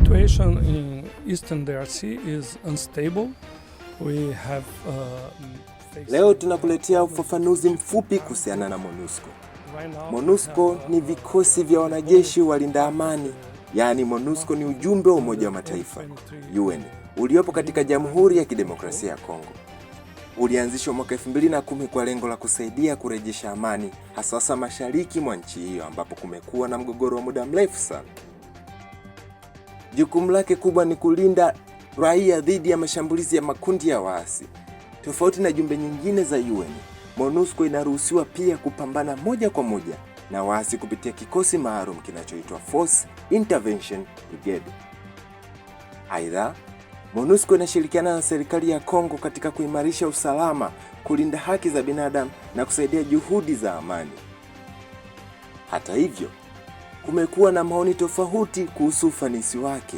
situation in Eastern DRC is unstable. We have Leo tunakuletea ufafanuzi mfupi kuhusiana na MONUSCO. MONUSCO ni vikosi vya wanajeshi walinda amani, yaani MONUSCO ni ujumbe wa Umoja wa Mataifa UN uliopo katika Jamhuri ya Kidemokrasia ya Kongo. Ulianzishwa mwaka 2010 kwa lengo la kusaidia kurejesha amani, hasa mashariki mwa nchi hiyo ambapo kumekuwa na mgogoro wa muda mrefu sana. Jukumu lake kubwa ni kulinda raia dhidi ya mashambulizi ya makundi ya waasi. Tofauti na jumbe nyingine za UN, MONUSCO inaruhusiwa pia kupambana moja kwa moja na waasi kupitia kikosi maalum kinachoitwa Force Intervention Brigade. Aidha, MONUSCO inashirikiana na serikali ya Kongo katika kuimarisha usalama, kulinda haki za binadamu na kusaidia juhudi za amani. Hata hivyo, kumekuwa na maoni tofauti kuhusu ufanisi wake,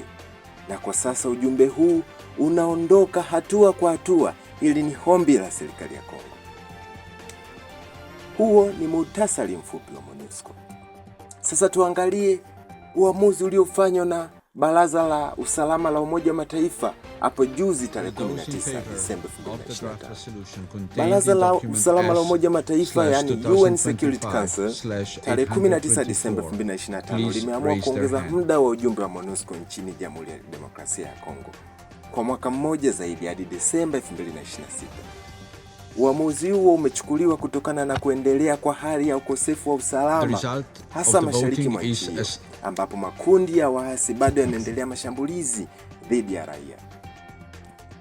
na kwa sasa ujumbe huu unaondoka hatua kwa hatua. Hili ni ombi la serikali ya Kongo. Huo ni muhtasari mfupi wa MONUSCO. Sasa tuangalie uamuzi uliofanywa na Baraza la Usalama la Umoja wa Mataifa hapo juzi tarehe 19 Disemba 2025. Baraza la Usalama la Umoja wa Mataifa, yani UN Security Council, tarehe 19 Disemba 2025 limeamua kuongeza muda wa ujumbe wa MONUSCO nchini Jamhuri ya Demokrasia ya Kongo kwa mwaka mmoja zaidi hadi Disemba 2026. Uamuzi huo umechukuliwa kutokana na kuendelea kwa hali ya ukosefu wa usalama hasa mashariki mwa nchi ambapo makundi ya waasi bado yanaendelea mashambulizi dhidi ya raia.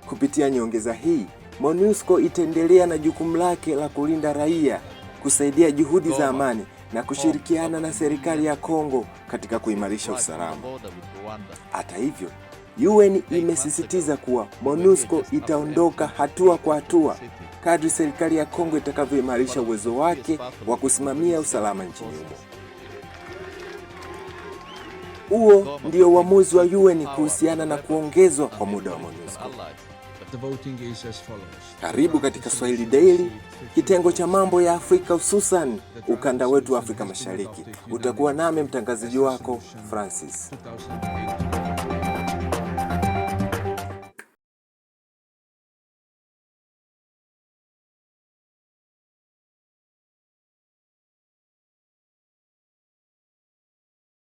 Kupitia nyongeza hii, MONUSCO itaendelea na jukumu lake la kulinda raia, kusaidia juhudi za amani na kushirikiana na serikali ya Kongo katika kuimarisha usalama. Hata hivyo, UN imesisitiza kuwa MONUSCO itaondoka hatua kwa hatua kadri serikali ya Kongo itakavyoimarisha uwezo wake wa kusimamia usalama nchini humo. Huo ndio uamuzi wa UN kuhusiana na kuongezwa kwa muda wa MONUSCO. Karibu katika Swahili Daily, kitengo cha mambo ya Afrika, hususan ukanda wetu wa Afrika Mashariki. Utakuwa nami mtangazaji wako Francis.